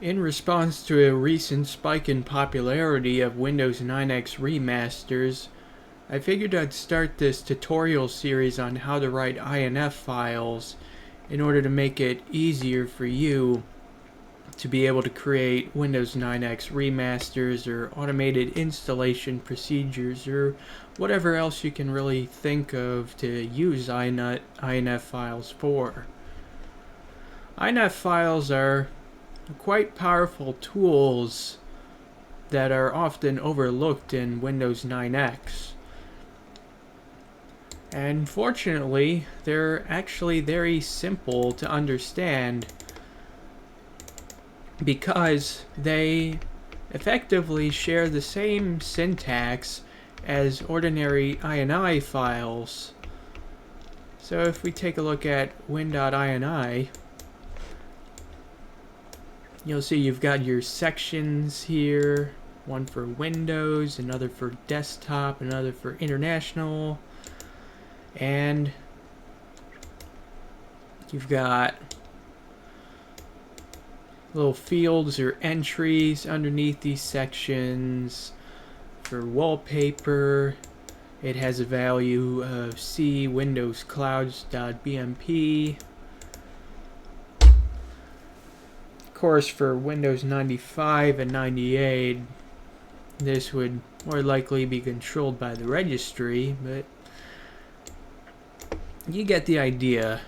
In response to a recent spike in popularity of Windows 9X remasters, I figured I'd start this tutorial series on how to write INF files in order to make it easier for you to be able to create Windows 9X remasters or automated installation procedures or whatever else you can really think of to use INF files for. INF files are quite powerful tools that are often overlooked in Windows 9X. And fortunately, they're actually very simple to understand because they effectively share the same syntax as ordinary INI files. So if we take a look at win.ini, you'll see you've got your sections here, one for Windows, another for desktop, another for international, and you've got little fields or entries underneath these sections. For wallpaper, it has a value of C Windows Clouds.bmp. Of course, for Windows 95 and 98, this would more likely be controlled by the registry, but you get the idea.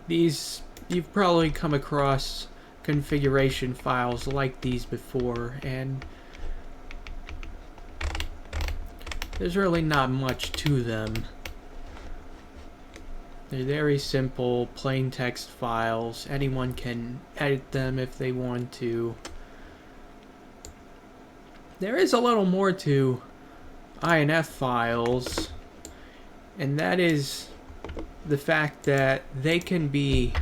You've probably come across configuration files like these before, and there's really not much to them. They're very simple, plain text files. Anyone can edit them if they want to. There is a little more to INF files, and that is the fact that they can be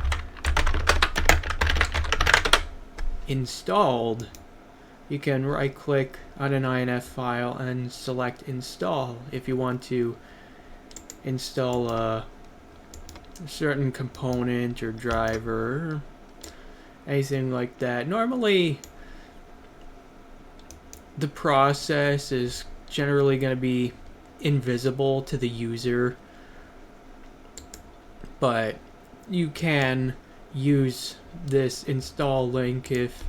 installed. You can right-click on an INF file and select install if you want to install a certain component or driver or anything like that. Normally, the process is generally going to be invisible to the user, but you can use this install link if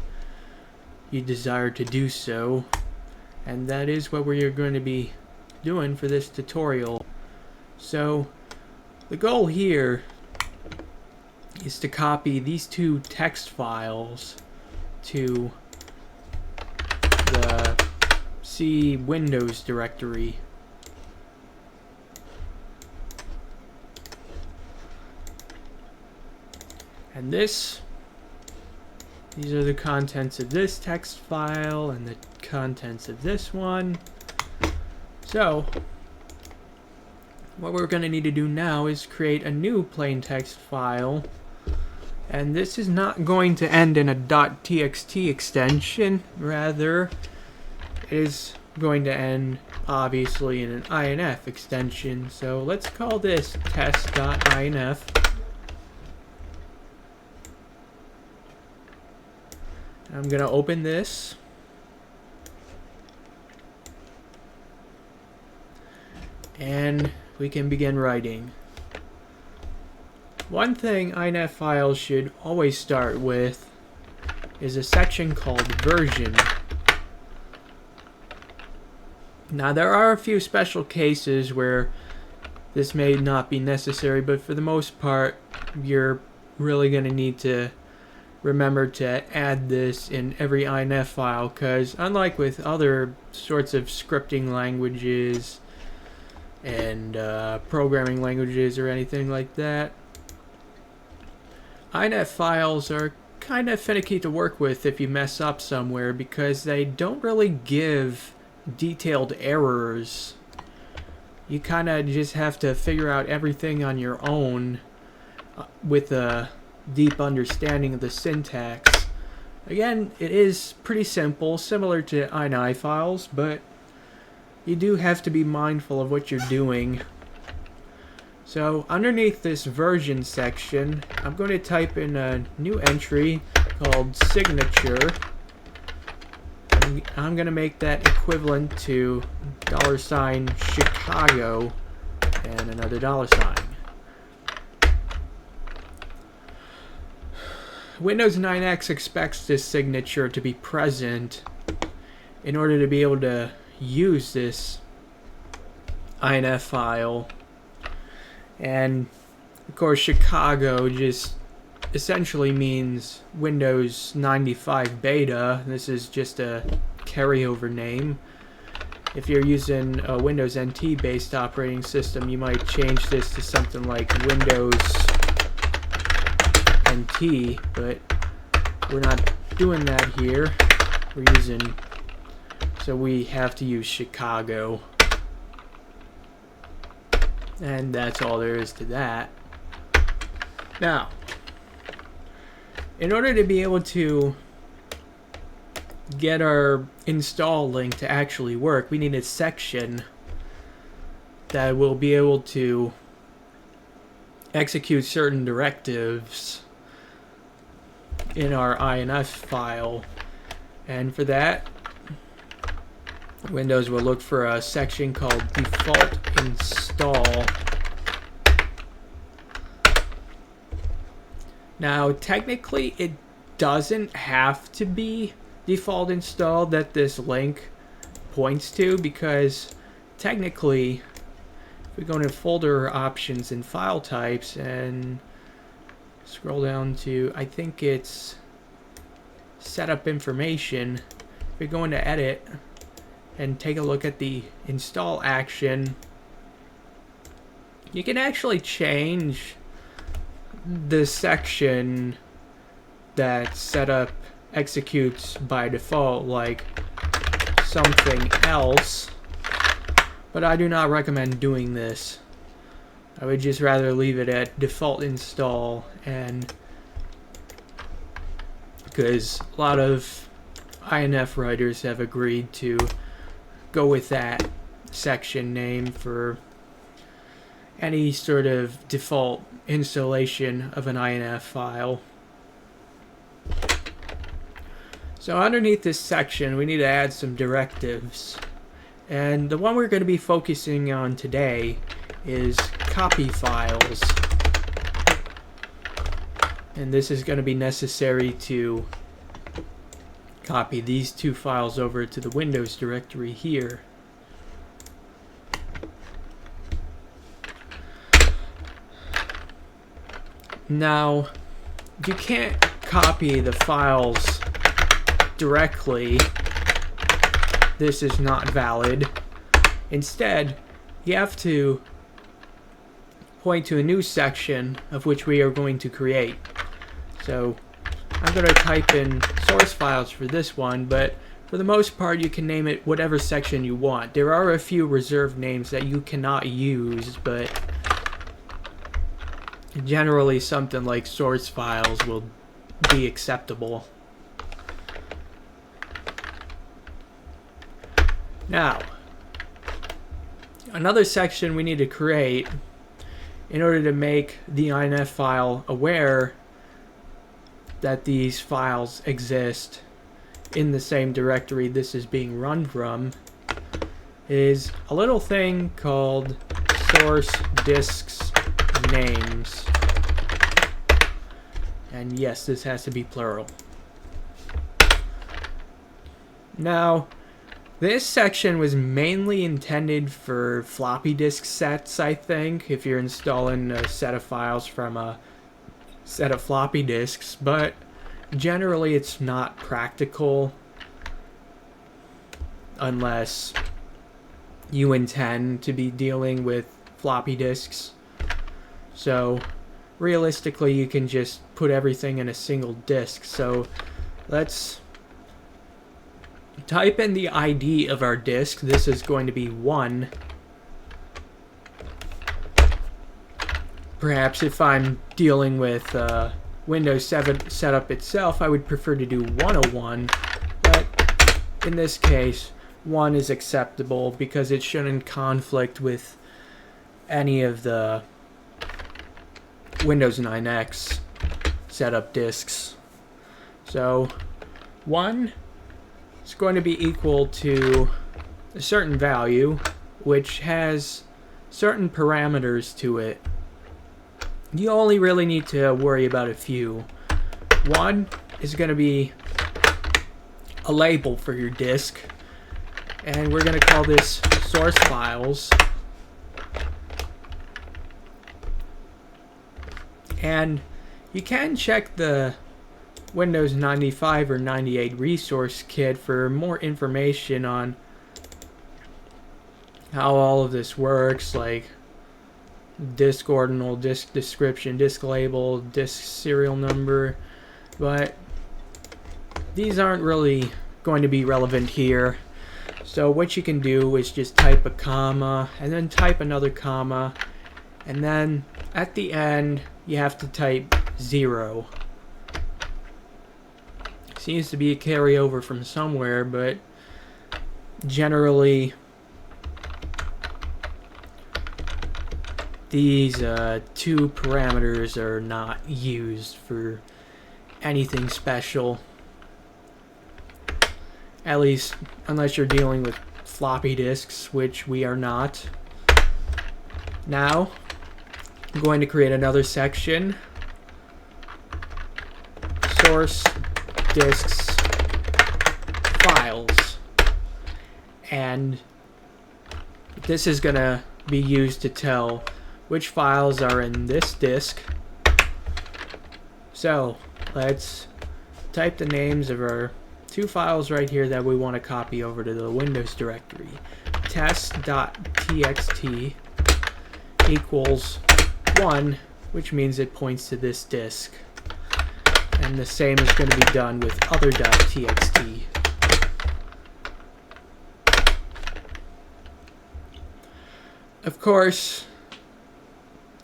you desire to do so, and that is what we're going to be doing for this tutorial. So the goal here is to copy these two text files to the C Windows directory. And these are the contents of this text file and the contents of this one. So what we're going to need to do now is create a new plain text file, and this is not going to end in a .txt extension. Rather, it is going to end obviously in an INF extension. So let's call this test.inf. I'm going to open this. And we can begin writing. One thing INF files should always start with is a section called version. Now there are a few special cases where this may not be necessary, but for the most part you're really going to need to remember to add this in every INF file, because unlike with other sorts of scripting languages and programming languages or anything like that, INF files are kind of finicky to work with if you mess up somewhere, because they don't really give detailed errors. You kind of just have to figure out everything on your own with a deep understanding of the syntax. Again, it is pretty simple, similar to INI files, but you do have to be mindful of what you're doing. So underneath this version section, I'm going to type in a new entry called signature. I'm gonna make that equivalent to $Chicago and another $. Windows 9X expects this signature to be present in order to be able to use this INF file. And of course, Chicago just essentially means Windows 95 beta. This is just a carryover name. If you're using a Windows NT based operating system, you might change this to something like Windows NT, but we're not doing that here. So we have to use Chicago. And that's all there is to that. Now, in order to be able to get our install link to actually work, we need a section that will be able to execute certain directives in our INF file. And for that, Windows will look for a section called default install. Now, technically, it doesn't have to be default install that this link points to, because technically, if we go into folder options and file types and scroll down to, I think it's setup information, if we go into edit and take a look at the install action, you can actually change the section that setup executes by default, like something else, but I do not recommend doing this. I would just rather leave it at default install, and because a lot of INF writers have agreed to go with that section name for any sort of default installation of an INF file. So underneath this section, we need to add some directives. And the one we're going to be focusing on today is CopyFiles. And this is going to be necessary to copy these two files over to the Windows directory here. Now, you can't copy the files directly. This is not valid. Instead, you have to point to a new section of which we are going to create. So I'm going to type in source files for this one, but for the most part you can name it whatever section you want. There are a few reserved names that you cannot use, but generally something like source files will be acceptable. Now, another section we need to create in order to make the INF file aware that these files exist in the same directory this is being run from is a little thing called source disks names. And yes, this has to be plural. Now, this section was mainly intended for floppy disk sets, I think, if you're installing a set of files from a set of floppy disks, but generally it's not practical unless you intend to be dealing with floppy disks. So realistically, you can just put everything in a single disk. So let's type in the ID of our disk. This is going to be 1. Perhaps if I'm dealing with Windows 7 setup itself, I would prefer to do 101, but in this case 1 is acceptable because it shouldn't conflict with any of the Windows 9X setup disks. So 1 is going to be equal to a certain value, which has certain parameters to it. You only really need to worry about a few. One is going to be a label for your disk, and we're going to call this source files. And you can check the Windows 95 or 98 resource kit for more information on how all of this works, like disk ordinal, disk description, disk label, disk serial number, but these aren't really going to be relevant here. So what you can do is just type a comma and then type another comma, and then at the end you have to type 0. Seems to be a carryover from somewhere, but generally these two parameters are not used for anything special. At least unless you're dealing with floppy disks, which we are not. Now, I'm going to create another section. Source disks files. And this is going to be used to tell which files are in this disk. So, let's type the names of our two files right here that we want to copy over to the Windows directory. Test.txt equals 1, which means it points to this disk. And the same is going to be done with other.txt. Of course,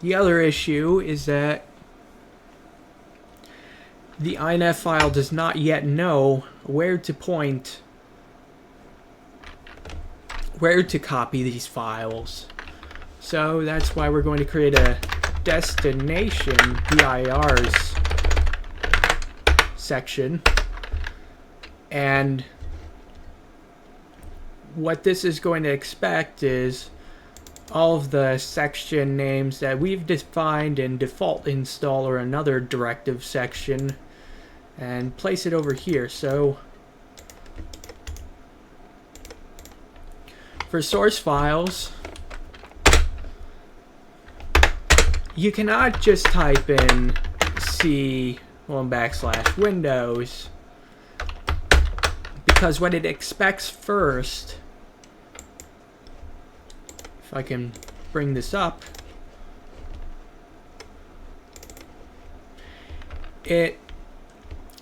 the other issue is that the INF file does not yet know where to point, where to copy these files. So that's why we're going to create a destination dirs section. And what this is going to expect is all of the section names that we've defined in default install or another directive section, and place it over here. So for source files, you cannot just type in C:\Windows, because what it expects first, if I can bring this up, it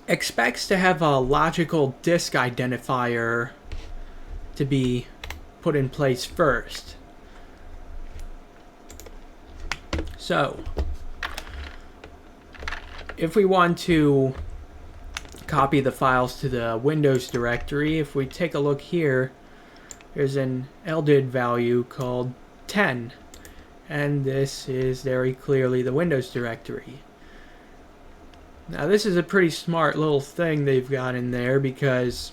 expects to have a logical disk identifier to be put in place first. So, if we want to copy the files to the Windows directory, if we take a look here, there's an LDID value called 10, and this is very clearly the Windows directory. Now this is a pretty smart little thing they've got in there, because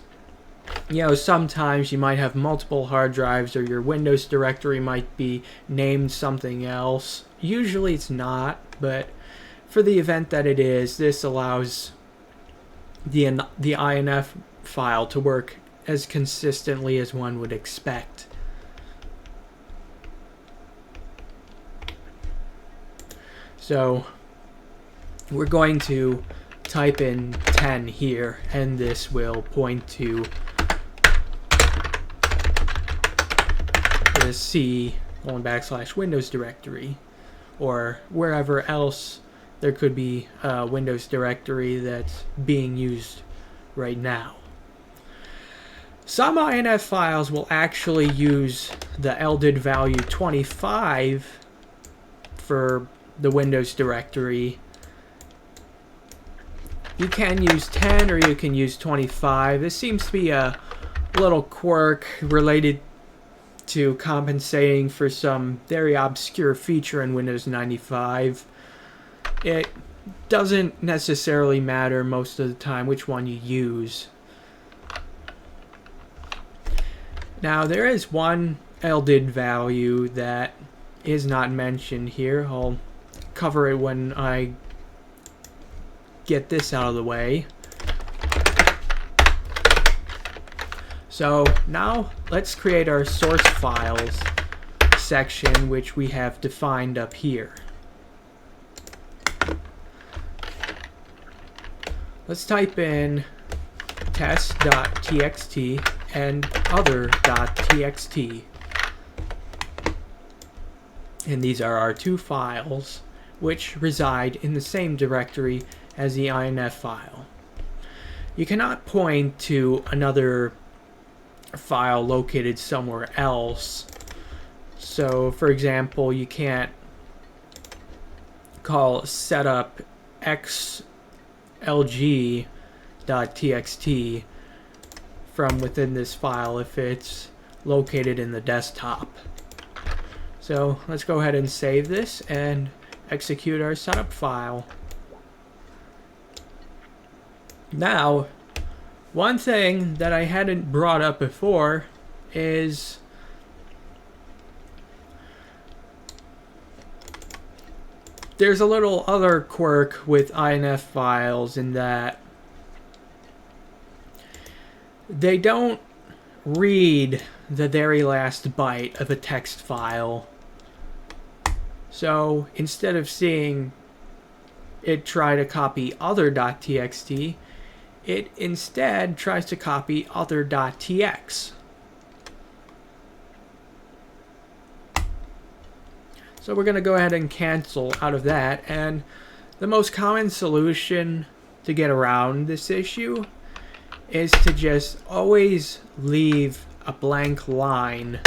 sometimes you might have multiple hard drives, or your Windows directory might be named something else. Usually it's not, but for the event that it is, this allows the INF file to work as consistently as one would expect. So we're going to type in 10 here, and this will point to the C:\Windows directory, or wherever else there could be a Windows directory that's being used right now. Some INF files will actually use the LDID value 25 for the Windows directory. You can use 10 or you can use 25. This seems to be a little quirk related to compensating for some very obscure feature in Windows 95. It doesn't necessarily matter most of the time which one you use. Now there is one LDID value that is not mentioned here. I'll cover it when I get this out of the way. So now let's create our source files section, which we have defined up here. Let's type in test.txt and other.txt. And these are our two files which reside in the same directory as the INF file. You cannot point to another file located somewhere else. So for example, you can't call setup xlg.txt from within this file if it's located in the desktop. So let's go ahead and save this and execute our setup file. Now, one thing that I hadn't brought up before is there's a little other quirk with INF files in that they don't read the very last byte of a text file. So instead of seeing it try to copy other.txt, it instead tries to copy other.tx. So we're going to go ahead and cancel out of that, and the most common solution to get around this issue is to just always leave a blank line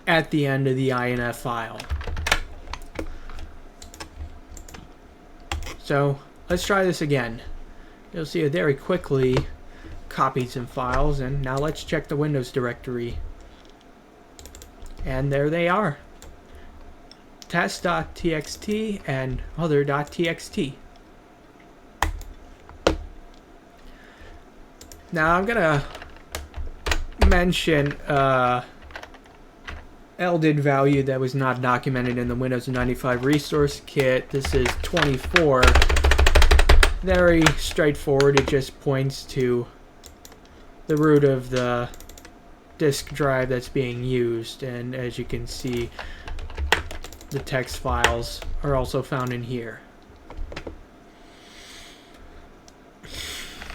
at the end of the INF file. So let's try this again. You'll see it very quickly copied some files, and now let's check the Windows directory. And there they are. Test.txt and other.txt. Now I'm gonna mention LDID value that was not documented in the Windows 95 resource kit. This is 24. Very straightforward. It just points to the root of the disk drive that's being used, and as you can see, the text files are also found in here.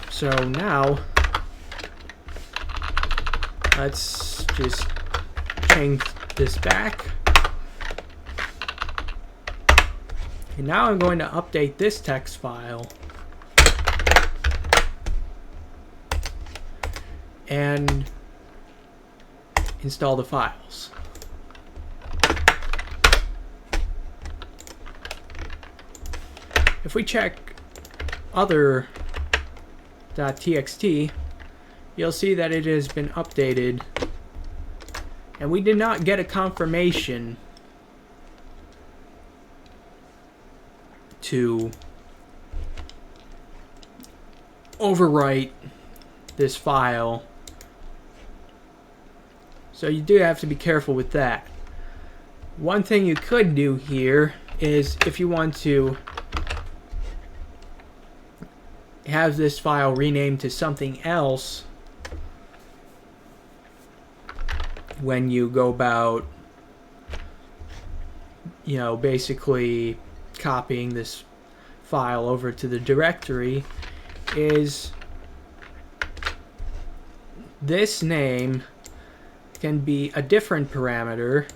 So now let's just change this back. And now I'm going to update this text file and install the files. If we check other.txt, you'll see that it has been updated, and we did not get a confirmation to overwrite this file. So you do have to be careful with that. One thing you could do here is, if you want to have this file renamed to something else when you go about, you know, basically copying this file over to the directory, is this name can be a different parameter.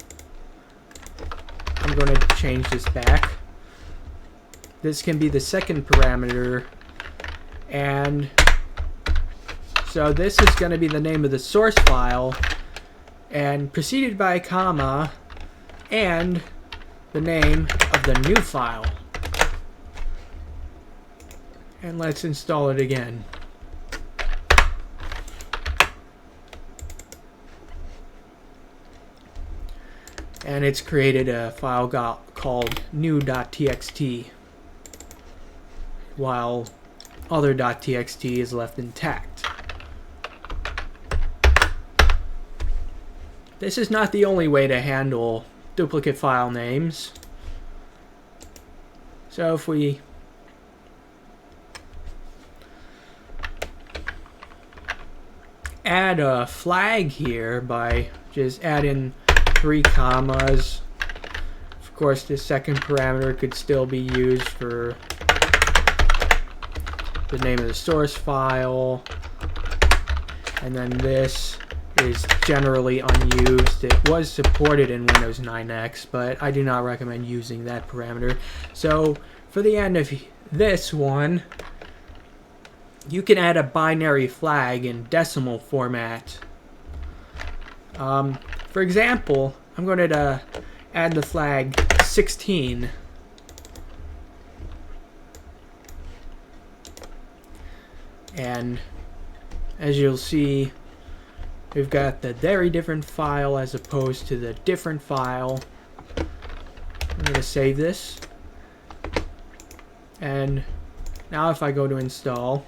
I'm going to change this back. This can be the second parameter, and so this is going to be the name of the source file, and preceded by a comma and the name of the new file. And let's install it again. And it's created a file called new.txt. while other .txt is left intact. This is not the only way to handle duplicate file names. So if we add a flag here by just adding 3 commas, of course the second parameter could still be used for the name of the source file, and then this is generally unused. It was supported in Windows 9X, but I do not recommend using that parameter. So for the end of this one, you can add a binary flag in decimal format. For example, I'm going to add the flag 16. And as you'll see, we've got the very different file as opposed to the different file. I'm going to save this. And now if I go to install,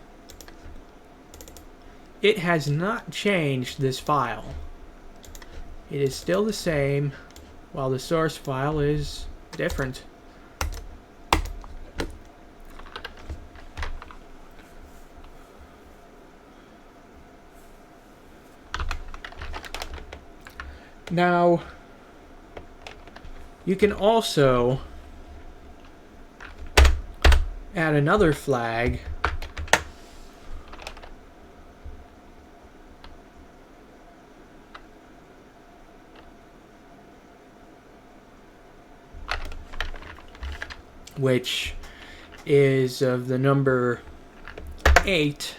it has not changed this file. It is still the same, while the source file is different. Now, you can also add another flag which is of the number 8,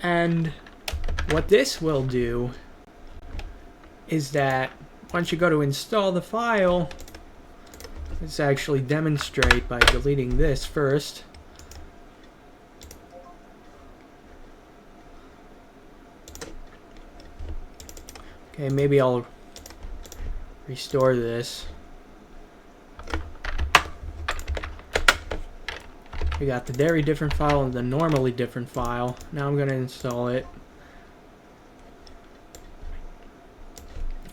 and what this will do is that once you go to install the file, let's actually demonstrate by deleting this first. Okay, maybe I'll restore this. We got the very different file and the normally different file. Now I'm going to install it.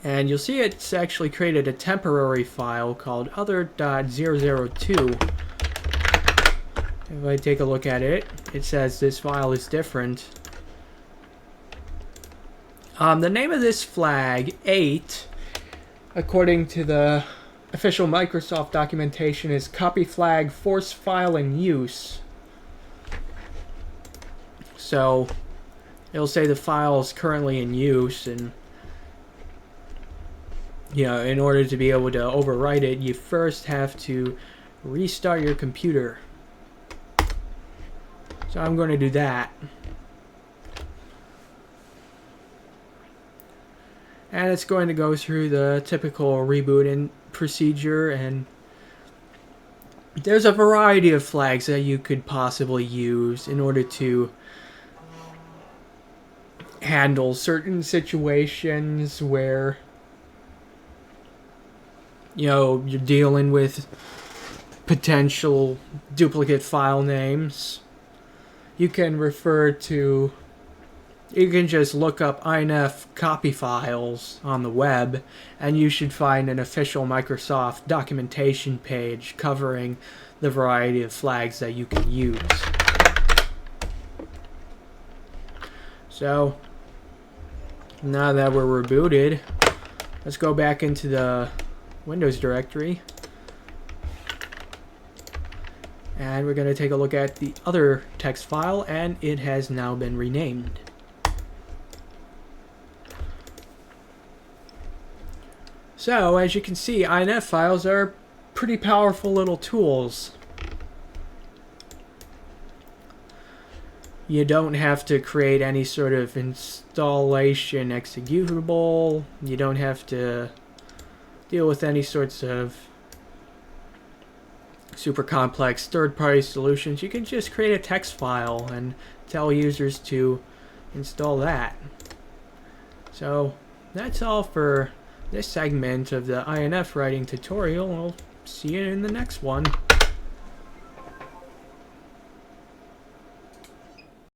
And you'll see it's actually created a temporary file called other.002. If I take a look at it, it says this file is different. The name of this flag, 8, according to the official Microsoft documentation, is copy flag force file in use. So it'll say the file is currently in use, and in order to be able to overwrite it, you first have to restart your computer. So I'm going to do that. And it's going to go through the typical rebooting procedure, and there's a variety of flags that you could possibly use in order to handle certain situations where you're dealing with potential duplicate file names. You can just look up INF CopyFiles on the web, and you should find an official Microsoft documentation page covering the variety of flags that you can use. So, now that we're rebooted, let's go back into the Windows directory. And we're going to take a look at the other text file, and it has now been renamed. So, as you can see, INF files are pretty powerful little tools. You don't have to create any sort of installation executable. You don't have to deal with any sorts of super complex third-party solutions. You can just create a text file and tell users to install that. So, that's all for this segment of the INF writing tutorial. I'll see you in the next one.